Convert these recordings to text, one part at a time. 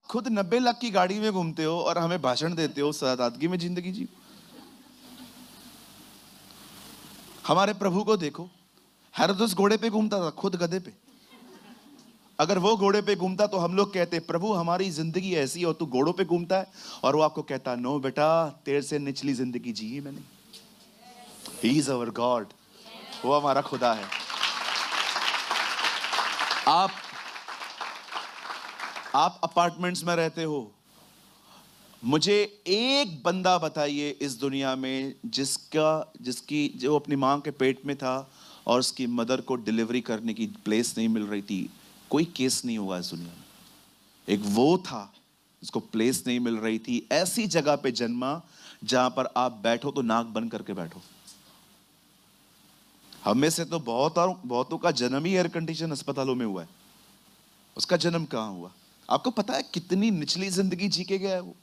खुद 90 लाख की गाड़ी में घूमते हो और हमें भाषण देते हो सादगी में जिंदगी जी। हमारे प्रभु को देखो, हेरोदेस घोड़े पे घूमता था, खुद गधे पे। अगर वो घोड़े पे घूमता तो हम लोग कहते प्रभु हमारी जिंदगी ऐसी है और तू घोड़ों पे घूमता है, और वो आपको कहता नो बेटा, तेरे से निचली जिंदगी जी है मैंने। He is our God, वो हमारा खुदा है। आप अपार्टमेंट्स में रहते हो, मुझे एक बंदा बताइए इस दुनिया में जिसकी जो अपनी मां के पेट में था और उसकी मदर को डिलीवरी करने की प्लेस नहीं मिल रही थी। कोई केस नहीं होगा इस दुनिया में। एक वो था जिसको प्लेस नहीं मिल रही थी, ऐसी जगह पे जन्मा जहां पर आप बैठो तो नाक बंद करके बैठो। हम में से तो बहुतों का जन्म ही एयर कंडीशन अस्पतालों में हुआ है। उसका जन्म कहां हुआ? आपको पता है कितनी निचली जिंदगी जी के गया है वो?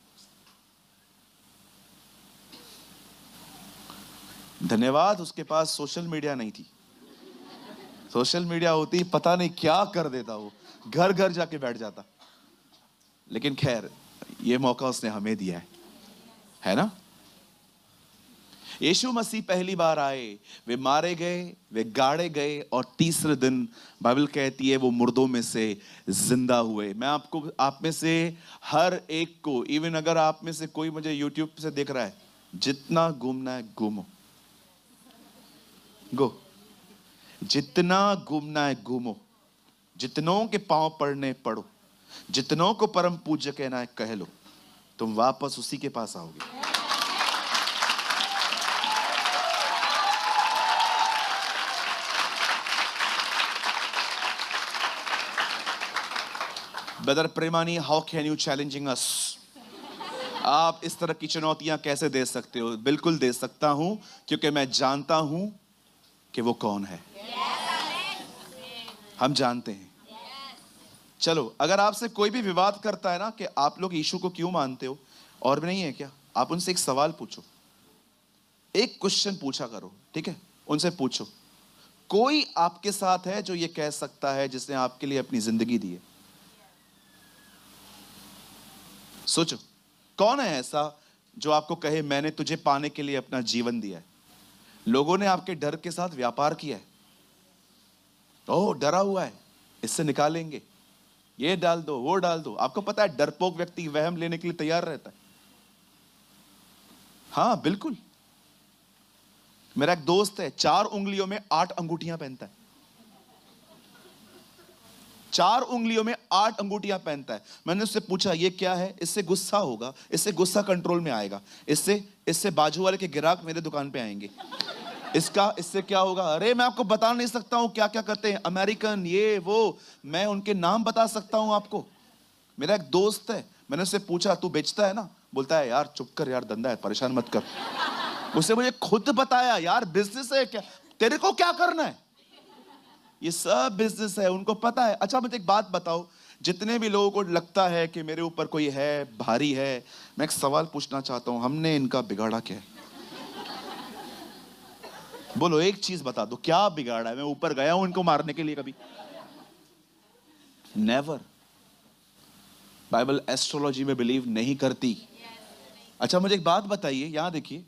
धन्यवाद उसके पास सोशल मीडिया नहीं थी। सोशल मीडिया होती पता नहीं क्या कर देता, वो घर घर जाके बैठ जाता। लेकिन खैर, ये मौका उसने हमें दिया है ना? यीशु मसीह पहली बार आए, वे मारे गए, वे गाड़े गए, और तीसरे दिन बाइबल कहती है वो मुर्दों में से जिंदा हुए। मैं आप में से हर एक को, इवन अगर आप में से कोई मुझे यूट्यूब से देख रहा है, जितना घूमना है घूमो, गो। जितना घूमना है घूमो, जितनों के पांव पड़ने पड़ो, जितनों को परम पूज्य कहना है कह लो, तुम वापस उसी के पास आओगे। Brother Premani, how can you challenging us? आप इस तरह की चुनौतियां कैसे दे सकते हो? बिल्कुल दे सकता हूं, क्योंकि मैं जानता हूं कि वो कौन है। हम जानते हैं। चलो, अगर आपसे कोई भी विवाद करता है ना कि आप लोग यीशु को क्यों मानते हो, और भी नहीं है क्या, आप उनसे एक सवाल पूछो, एक क्वेश्चन पूछा करो, ठीक है? उनसे पूछो, कोई आपके साथ है जो ये कह सकता है जिसने आपके लिए अपनी जिंदगी दी है? सोचो, कौन है ऐसा जो आपको कहे मैंने तुझे पाने के लिए अपना जीवन दिया है? लोगों ने आपके डर के साथ व्यापार किया है। ओह, डरा हुआ है, इससे निकालेंगे, ये डाल दो, वो डाल दो। आपको पता है डरपोक व्यक्ति वहम लेने के लिए तैयार रहता है। हाँ बिल्कुल। मेरा एक दोस्त है, 4 उंगलियों में 8 अंगूठियां पहनता है। 4 उंगलियों में 8 अंगूठियां पहनता है। मैंने उससे पूछा ये क्या है? इससे गुस्सा होगा, इससे गुस्सा कंट्रोल में आएगा, इससे बाजू वाले के ग्राहक मेरे दुकान पे आएंगे, इससे क्या होगा? अरे मैं आपको बता नहीं सकता हूं क्या क्या करते हैं अमेरिकन, ये वो, मैं उनके नाम बता सकता हूं आपको। मेरा एक दोस्त है, मैंने उससे पूछा तू बेचता है ना? बोलता है यार चुप कर यार, धंधा है, परेशान मत कर। उससे मुझे खुद बताया यार बिजनेस है क्या, तेरे को क्या करना है, ये सब बिजनेस है, उनको पता है। अच्छा मुझे एक बात बताओ, जितने भी लोगों को लगता है कि मेरे ऊपर कोई है, भारी है, मैं एक सवाल पूछना चाहता हूं, हमने इनका बिगाड़ा क्या है? बोलो, एक चीज बता दो, क्या बिगाड़ा है? मैं ऊपर गया हूं इनको मारने के लिए कभी? नेवर। बाइबल एस्ट्रोलॉजी में बिलीव नहीं करती। अच्छा मुझे एक बात बताइए, यहां देखिए,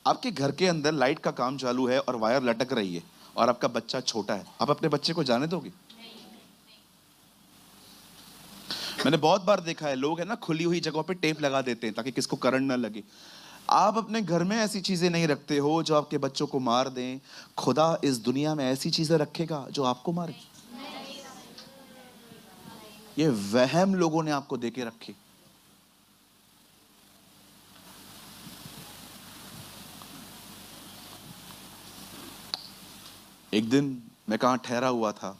आपके घर के अंदर लाइट का काम चालू है और वायर लटक रही है और आपका बच्चा छोटा है, आप अपने बच्चे को जाने दोगे? मैंने बहुत बार देखा है, लोग है ना खुली हुई जगहों पे टेप लगा देते हैं ताकि किसको करंट ना लगे। आप अपने घर में ऐसी चीजें नहीं रखते हो जो आपके बच्चों को मार दें। खुदा इस दुनिया में ऐसी चीजें रखेगा जो आपको मारे? ये वहम लोगों ने आपको देके रखे। एक दिन मैं कहां ठहरा हुआ था,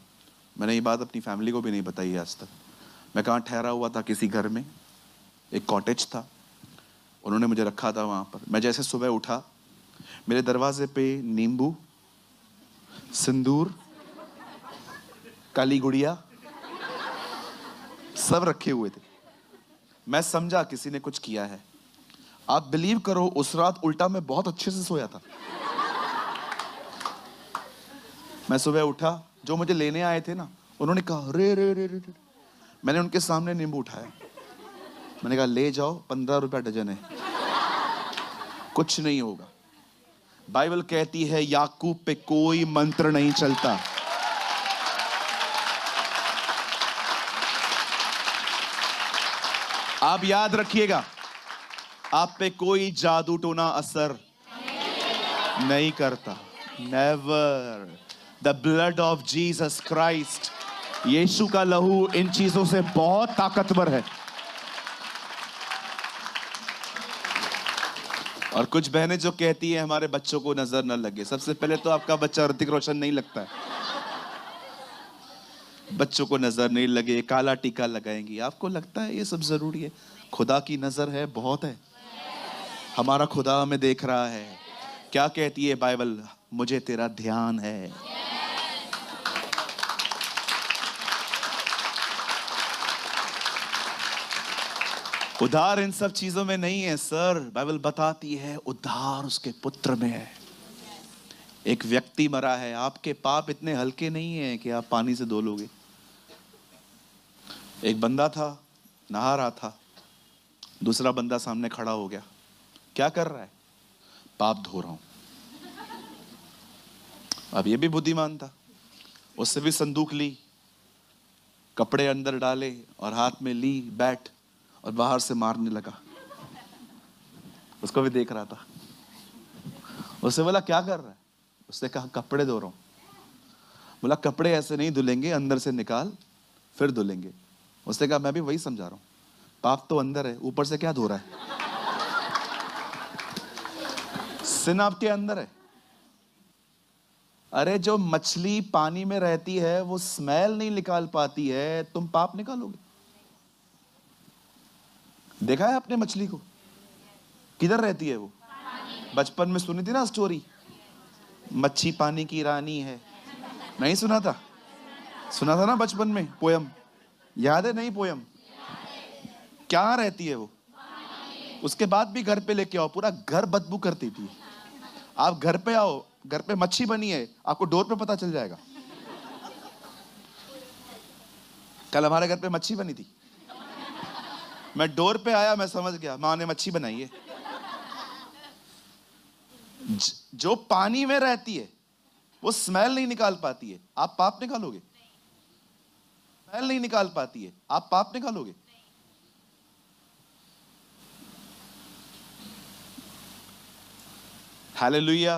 मैंने ये बात अपनी फैमिली को भी नहीं बताई आज तक। मैं कहां ठहरा हुआ था, किसी घर में, एक कॉटेज था, उन्होंने मुझे रखा था वहां पर। मैं जैसे सुबह उठा, मेरे दरवाजे पे नींबू, सिंदूर, काली गुड़िया सब रखे हुए थे। मैं समझा किसी ने कुछ किया है। आप बिलीव करो, उस रात उल्टा मैं बहुत अच्छे से सोया था। मैं सुबह उठा, जो मुझे लेने आए थे ना, उन्होंने कहा रे रे रे रे रे, मैंने उनके सामने नींबू उठाया, मैंने कहा ले जाओ, 15 रुपया डजन है, कुछ नहीं होगा। बाइबल कहती है याकूब पे कोई मंत्र नहीं चलता। आप याद रखिएगा, आप पे कोई जादू टोना असर नहीं करता। Never. The blood of Jesus Christ, यीशु का लहू इन चीजों से बहुत ताकतवर है। और कुछ बहनें जो कहती है हमारे बच्चों को नजर न लगे, सबसे पहले तो आपका बच्चा ऋतिक रोशन नहीं लगता है। बच्चों को नजर नहीं लगे, काला टीका लगाएंगी, आपको लगता है ये सब जरूरी है? खुदा की नजर है, बहुत है। हमारा खुदा हमें देख रहा है। क्या कहती है बाइबल? मुझे तेरा ध्यान है। उधार इन सब चीजों में नहीं है सर। बाइबल बताती है उधार उसके पुत्र में है। एक व्यक्ति मरा है, आपके पाप इतने हल्के नहीं है कि आप पानी से धो लोगे। एक बंदा था, नहा रहा था, दूसरा बंदा सामने खड़ा हो गया। क्या कर रहा है? पाप धो रहा हूं। अब ये भी बुद्धिमान था, उससे भी संदूक ली, कपड़े अंदर डाले और हाथ में ली बैट, और बाहर से मारने लगा। उसको भी देख रहा था। उससे बोला क्या कर रहा है? उसने कहा कपड़े धो रहा हूं। बोला कपड़े ऐसे नहीं धुलेंगे, अंदर से निकाल फिर धुलेंगे। उसने कहा मैं भी वही समझा रहा हूं, पाप तो अंदर है, ऊपर से क्या धो रहा है? सिन आपके अंदर है। अरे जो मछली पानी में रहती है वो स्मेल नहीं निकाल पाती है, तुम पाप निकालोगे? देखा है आपने मछली को? किधर रहती है वो? बचपन में सुनी थी ना स्टोरी, मच्छी पानी की रानी है। नहीं सुना था? सुना था ना बचपन में पोयम, याद है? नहीं पोयम क्या रहती है वो? उसके बाद भी घर पे लेके आओ, पूरा घर बदबू करती थी। आप घर पे आओ, घर पे मच्छी बनी है, आपको डोर पे पता चल जाएगा। कल हमारे घर पे मच्छी बनी थी, मैं डोर पे आया, मैं समझ गया मां ने मच्छी बनाई है। जो पानी में रहती है वो स्मेल नहीं निकाल पाती है, आप पाप निकालोगे? स्मेल नहीं निकाल पाती है, आप पाप निकालोगे? हालेलुया।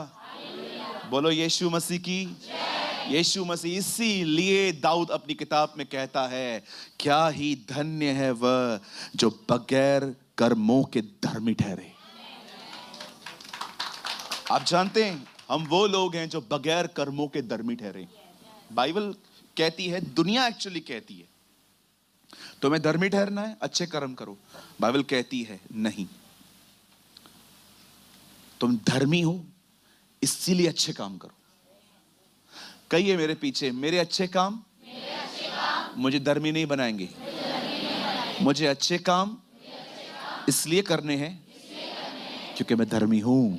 बोलो यीशु मसीह की। यीशु मसीह। इसीलिए दाऊद अपनी किताब में कहता है, क्या ही धन्य है वह जो बगैर कर्मों के धर्मी ठहरे। आप जानते हैं हम वो लोग हैं जो बगैर कर्मों के धर्मी ठहरे। बाइबल कहती है, दुनिया एक्चुअली कहती है तुम्हें धर्मी ठहरना है, अच्छे कर्म करो। बाइबल कहती है नहीं, तुम धर्मी हो इसीलिए अच्छे काम करो। कहिए मेरे पीछे, मेरे अच्छे काम मुझे धर्मी नहीं बनाएंगे। मुझे अच्छे काम इसलिए करने हैं क्योंकि मैं धर्मी हूं।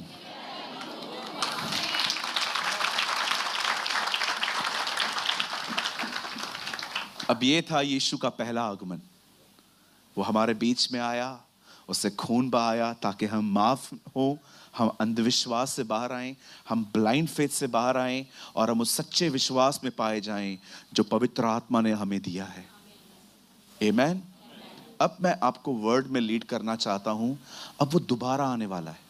अब ये था यीशु का पहला आगमन। वो हमारे बीच में आया, उससे खून बहाया ताकि हम माफ हो, हम अंधविश्वास से बाहर आएं, हम ब्लाइंड फेथ से बाहर आएं और हम उस सच्चे विश्वास में पाए जाएं जो पवित्र आत्मा ने हमें दिया है। आमीन। अब मैं आपको वर्ड में लीड करना चाहता हूं। अब वो दोबारा आने वाला है,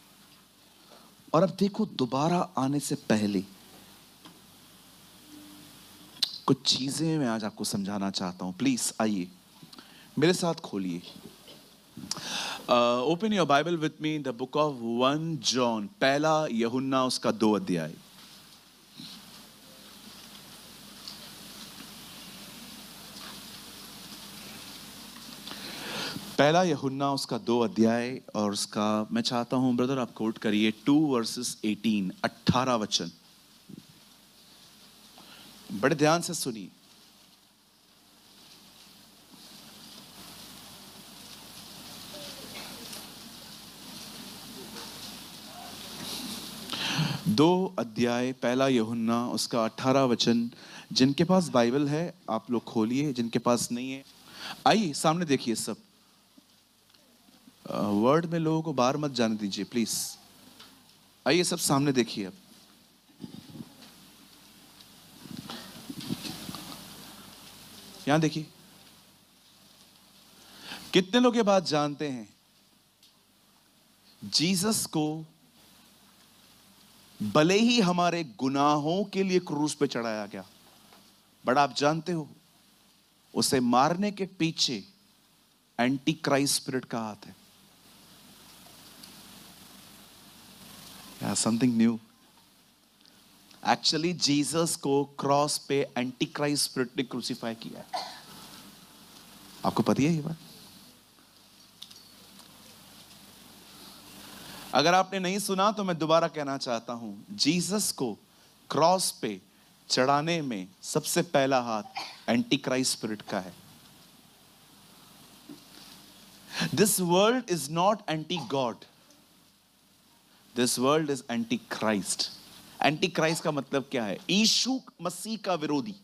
और अब देखो दोबारा आने से पहले कुछ चीजें मैं आज आपको समझाना चाहता हूं। प्लीज आइए मेरे साथ खोलिए, open your Bible with me, the book of 1 John, पहला यूहन्ना उसका 2 अध्याय। पहला यूहन्ना उसका 2 अध्याय, और उसका मैं चाहता हूं ब्रदर आप कोट करिए 2 वर्सेस 18, 18 वचन। बड़े ध्यान से सुनिए। दो अध्याय पहला यूहन्ना उसका 18 वचन। जिनके पास बाइबल है आप लोग खोलिए, जिनके पास नहीं है आइए सामने देखिए सब। वर्ड में लोगों को बाहर मत जाने दीजिए प्लीज। आइए सब सामने देखिए। अब यहां देखिए, कितने लोग ये बात जानते हैं जीसस को भले ही हमारे गुनाहों के लिए क्रूस पे चढ़ाया गया, बट आप जानते हो उसे मारने के पीछे एंटी क्राइस्ट स्पिरिट का हाथ है। या समथिंग न्यू। एक्चुअली जीसस को क्रॉस पे एंटी क्राइस्ट स्पिरिट ने क्रूसीफाई किया है। आपको पता है ये बात? अगर आपने नहीं सुना तो मैं दोबारा कहना चाहता हूं, जीसस को क्रॉस पे चढ़ाने में सबसे पहला हाथ एंटी क्राइस्ट स्पिरिट का है। This world is not anti God, this world is anti Christ. Anti Christ का मतलब क्या है? यीशु मसीह का विरोधी।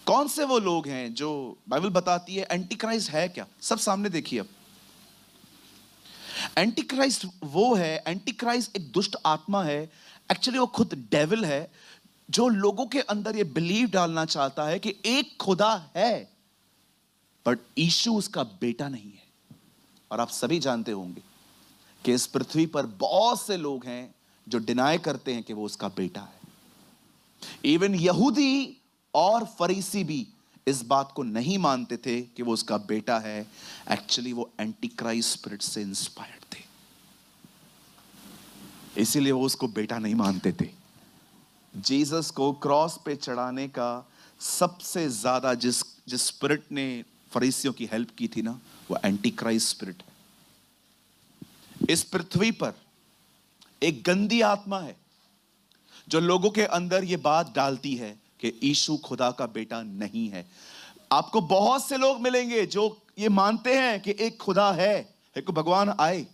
कौन से वो लोग हैं जो बाइबल बताती है एंटी क्राइस्ट है क्या? सब सामने देखिए। अब एंटी क्राइस्ट वो है, एंटी क्राइस्ट एक दुष्ट आत्मा है, एक्चुअली वो खुद डेविल है, जो लोगों के अंदर ये बिलीव डालना चाहता है कि एक खुदा है, बट यीशु उसका बेटा नहीं है। और आप सभी जानते होंगे कि इस पृथ्वी पर बहुत से लोग हैं जो डिनाई करते हैं कि वो उसका बेटा है। इवन यहूदी और फरीसी भी इस बात को नहीं मानते थे कि वो उसका बेटा है। एक्चुअली वो एंटी क्राइस्ट स्पिरिट से इंस्पायर्ड थे, इसीलिए वो उसको बेटा नहीं मानते थे। जीसस को क्रॉस पे चढ़ाने का सबसे ज्यादा जिस स्पिरिट ने फरीसियों की हेल्प की थी ना, वो एंटी क्राइस्ट स्पिरिट है। इस पृथ्वी पर एक गंदी आत्मा है जो लोगों के अंदर ये बात डालती है कि यीशु खुदा का बेटा नहीं है। आपको बहुत से लोग मिलेंगे जो ये मानते हैं कि एक खुदा है, एक भगवान आए।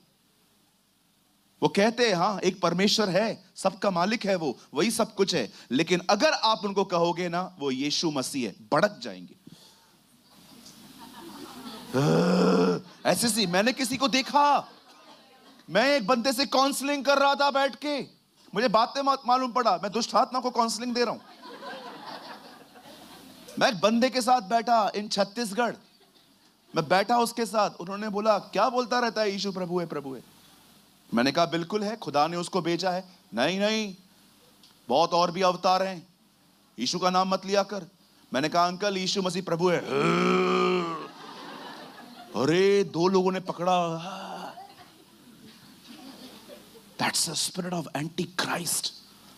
वो कहते हैं हाँ एक परमेश्वर है, सबका मालिक है, वो वही सब कुछ है। लेकिन अगर आप उनको कहोगे ना वो यीशु मसीह है, भड़क जाएंगे। ऐसे सी मैंने किसी को देखा, मैं एक बंदे से काउंसलिंग कर रहा था बैठ के, मुझे बातें मालूम पड़ा मैं दुष्ट आत्मा को काउंसलिंग दे रहा हूं। मैं एक बंदे के साथ बैठा इन छत्तीसगढ़, मैं बैठा उसके साथ, उन्होंने बोला क्या बोलता रहता है यीशु प्रभु है प्रभु है। मैंने कहा बिल्कुल है, खुदा ने उसको भेजा है। नहीं नहीं, बहुत और भी अवतार हैं, यीशु का नाम मत लिया कर। मैंने कहा अंकल यीशु मसीह प्रभु है। अरे दो लोगों ने पकड़ा। That's the spirit of anti Christ.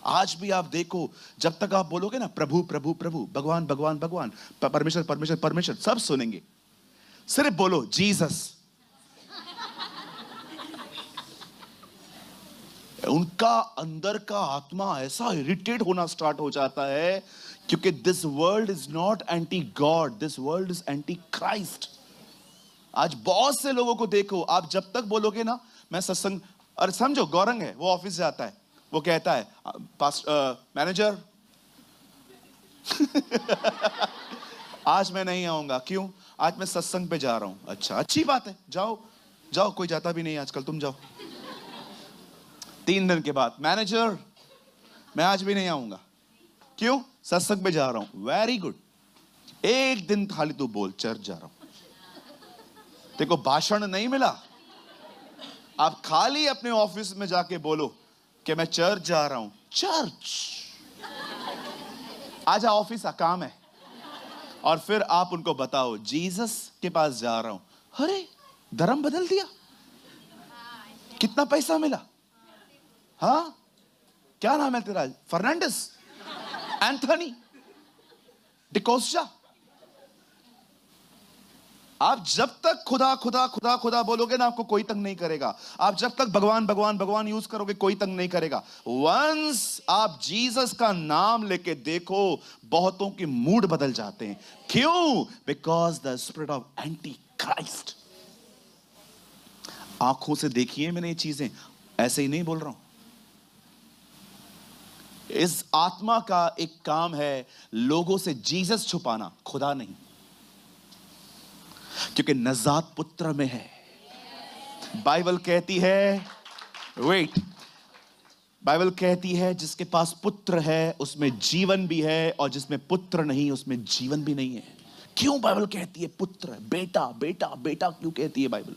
आज भी आप देखो, जब तक आप बोलोगे ना प्रभु प्रभु प्रभु, भगवान भगवान भगवान, परमेश्वर परमेश्वर परमेश्वर, सब सुनेंगे। सिर्फ बोलो जीसस, उनका अंदर का आत्मा ऐसा इरिटेट होना स्टार्ट हो जाता है, क्योंकि this world is not anti God, this world is anti Christ. आज बहुत से लोगों को देखो, आप जब तक बोलोगे ना मैं सत्संग, और समझो गौरंग है, वो ऑफिस जाता है, वो कहता है मैनेजर आज मैं नहीं आऊंगा। क्यों? आज मैं सत्संग पे जा रहा हूं। अच्छा अच्छी बात है, जाओ जाओ, कोई जाता भी नहीं आजकल, तुम जाओ। 3 दिन के बाद मैनेजर मैं आज भी नहीं आऊंगा। क्यों? सत्संग पे जा रहा हूं। वेरी गुड, एक दिन खाली तू बोल चर्च जा रहा हूं। देखो भाषण नहीं मिला, आप खाली अपने ऑफिस में जाके बोलो कि मैं चर्च जा रहा हूं। चर्च आजा, ऑफिस आ, काम है। और फिर आप उनको बताओ जीसस के पास जा रहा हूं। अरे धर्म बदल दिया, कितना पैसा मिला? हाँ क्या नाम है तेरा? फर्नांडिस, एंथनी, डिकोस्टा। आप जब तक खुदा खुदा खुदा खुदा बोलोगे ना, आपको कोई तंग नहीं करेगा। आप जब तक भगवान भगवान भगवान यूज करोगे, कोई तंग नहीं करेगा। वंस आप जीसस का नाम लेके देखो, बहुतों के मूड बदल जाते हैं। क्यों? Because the spirit of anti Christ. आंखों से देखिए मैंने ये चीजें, ऐसे ही नहीं बोल रहा हूं। इस आत्मा का एक काम है लोगों से जीसस छुपाना, खुदा नहीं। क्योंकि नजात पुत्र में है। बाइबल कहती है, वेट, बाइबल कहती है जिसके पास पुत्र है उसमें जीवन भी है, और जिसमें पुत्र नहीं उसमें जीवन भी नहीं है। क्यों बाइबल कहती है पुत्र, बेटा बेटा बेटा क्यों कहती है बाइबल?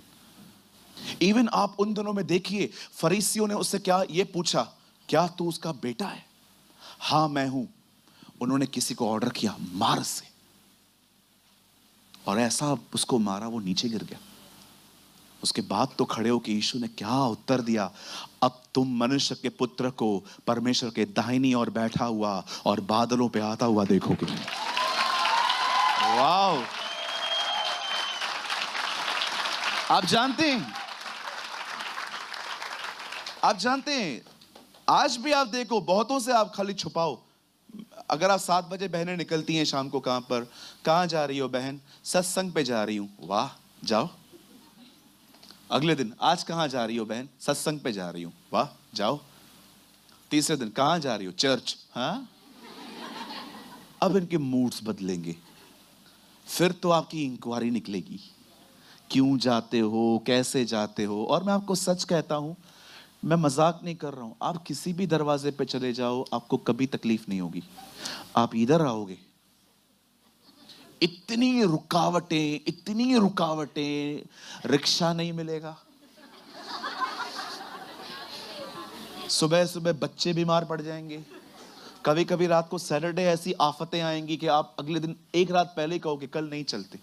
इवन आप उन दिनों में देखिए, फरीसियों ने उससे क्या ये पूछा, क्या तू उसका बेटा है? हां मैं हूं। उन्होंने किसी को ऑर्डर किया मार से, और ऐसा उसको मारा वो नीचे गिर गया। उसके बाद तो खड़े होकर यीशु ने क्या उत्तर दिया, अब तुम मनुष्य के पुत्र को परमेश्वर के दाहिनी ओर बैठा हुआ और बादलों पे आता हुआ देखोगे। वाओ! आप जानते हैं आज भी आप देखो, बहुतों से आप खाली छुपाओ। अगर आप 7 बजे बहनें निकलती हैं शाम को, कहां जा रही हो बहन? सत्संग पे जा रही हूं। वाह, जाओ। अगले दिन, आज कहां जा रही हो बहन? सत्संग पे जा रही हूं। वाह, जाओ। तीसरे दिन, कहां जा रही हो? चर्च। हाँ, अब इनके मूड्स बदलेंगे। फिर तो आपकी इंक्वायरी निकलेगी, क्यों जाते हो, कैसे जाते हो। और मैं आपको सच कहता हूं, मैं मजाक नहीं कर रहा हूं, आप किसी भी दरवाजे पे चले जाओ, आपको कभी तकलीफ नहीं होगी। आप इधर आओगे, इतनी रुकावटें, रिक्शा नहीं मिलेगा, सुबह सुबह बच्चे बीमार पड़ जाएंगे, कभी कभी रात को सैटरडे ऐसी आफतें आएंगी कि आप अगले दिन एक रात पहले ही कहोगे कल नहीं चलते।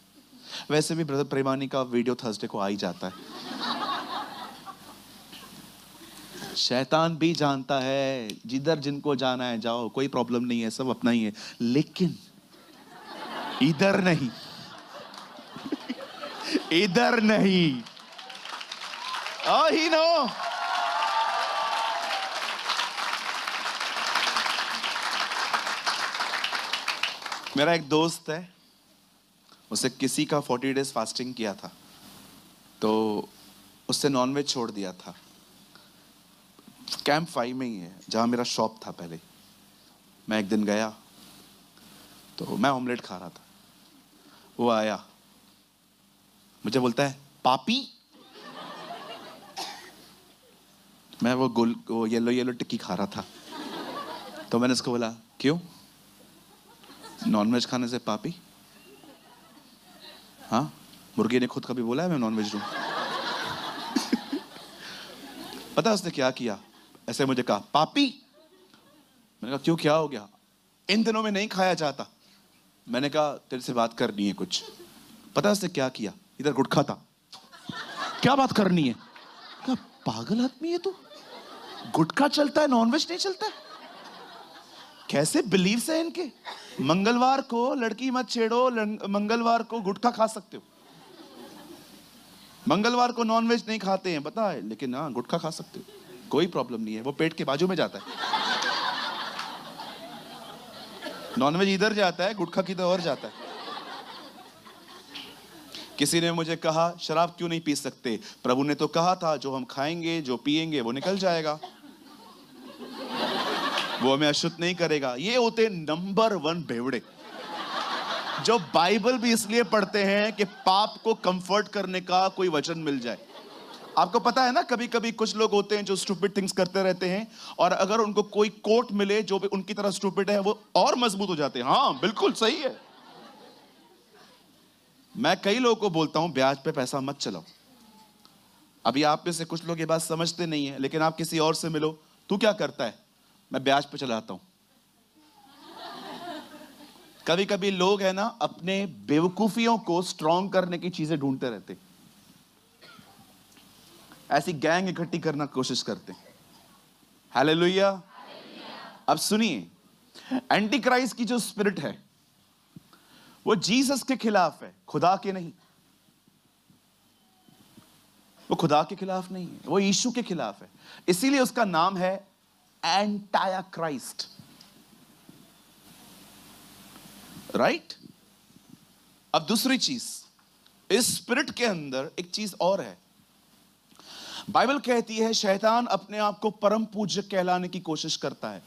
वैसे भी ब्रदर प्रेमानी का वीडियो थर्सडे को आ ही जाता है। शैतान भी जानता है जिधर जिनको जाना है जाओ, कोई प्रॉब्लम नहीं है, सब अपना ही है, लेकिन इधर नहीं। इधर नहीं। ही नो। मेरा एक दोस्त है, उसे किसी का 40 डेज फास्टिंग किया था, तो उससे नॉनवेज छोड़ दिया था। कैंप 5 में ही है जहां मेरा शॉप था पहले। मैं एक दिन गया तो मैं ऑमलेट खा रहा था, वो आया, मुझे बोलता है पापी। मैं वो येलो टिक्की खा रहा था, तो मैंने उसको बोला क्यों, नॉनवेज खाने से पापी? हाँ, मुर्गे ने खुद कभी बोला है मैं नॉनवेज हूं? पता है उसने क्या किया? ऐसे मुझे कहा पापी। मैंने कहा क्यों, क्या हो गया? इन दिनों में नहीं खाया जाता। मैंने कहा तेरे से बात करनी है कुछ। पता है उसने क्या किया? इधर गुटखा था। क्या बात करनी है? क्या पागल आदमी है तू, गुटखा चलता है नॉनवेज नहीं चलता है? कैसे बिलीव्स है इनके? मंगलवार को लड़की मत छेड़ो, मंगलवार को गुटखा खा सकते हो, मंगलवार को नॉनवेज नहीं खाते हैं पता है, लेकिन हाँ गुटखा खा सकते हो, कोई प्रॉब्लम नहीं है, वो पेट के बाजू में जाता है। नॉनवेज इधर जाता है, गुटखा किधर और जाता है। किसी ने मुझे कहा शराब क्यों नहीं पी सकते? प्रभु ने तो कहा था जो हम खाएंगे जो पिएंगे वो निकल जाएगा, वो हमें अशुद्ध नहीं करेगा। ये होते नंबर 1 बेवड़े, जो बाइबल भी इसलिए पढ़ते हैं कि पाप को कंफर्ट करने का कोई वचन मिल जाए। आपको पता है ना, कभी कभी कुछ लोग होते हैं जो स्टूपिड थिंग्स करते रहते हैं, और अगर उनको कोई कोट मिले जो भी उनकी तरह स्टूपिड है, वो और मजबूत हो जाते हैं। हाँ बिल्कुल सही है। मैं कई लोगों को बोलता हूं ब्याज पे पैसा मत चलाओ। अभी आप में से कुछ लोग ये बात समझते नहीं है, लेकिन आप किसी और से मिलो, तू क्या करता है? मैं ब्याज पे चलाता हूं। कभी कभी लोग है ना अपने बेवकूफियों को स्ट्रॉन्ग करने की चीजें ढूंढते रहते, ऐसी गैंग इकट्ठी करना कोशिश करते। हालेलुया। अब सुनिए, एंटी क्राइस्ट की जो स्पिरिट है वो जीसस के खिलाफ है, खुदा के नहीं। वो खुदा के खिलाफ नहीं है, वो यीशु के खिलाफ है। इसीलिए उसका नाम है एंटाया क्राइस्ट, राइट? अब दूसरी चीज, इस स्पिरिट के अंदर एक चीज और है। बाइबल कहती है शैतान अपने आप को परम पूज्य कहलाने की कोशिश करता है।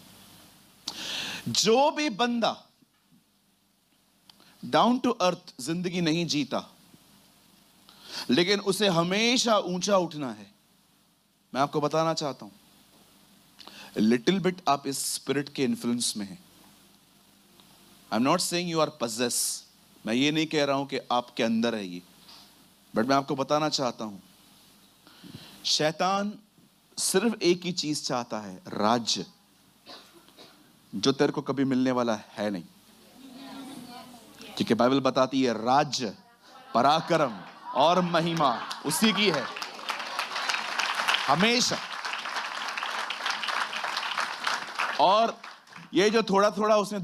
जो भी बंदा डाउन टू अर्थ जिंदगी नहीं जीता, लेकिन उसे हमेशा ऊंचा उठना है। मैं आपको बताना चाहता हूं, लिटिल बिट आप इस स्पिरिट के इन्फ्लुएंस में हैं। I am not saying you are possess, मैं ये नहीं कह रहा हूं कि आपके अंदर है ये, बट मैं आपको बताना चाहता हूं, शैतान सिर्फ एक ही चीज चाहता है, राज्य, जो तेरे को कभी मिलने वाला है नहीं। क्योंकि बाइबल बताती है राज्य, पराक्रम और महिमा उसी की है हमेशा। और ये जो थोड़ा थोड़ा उसने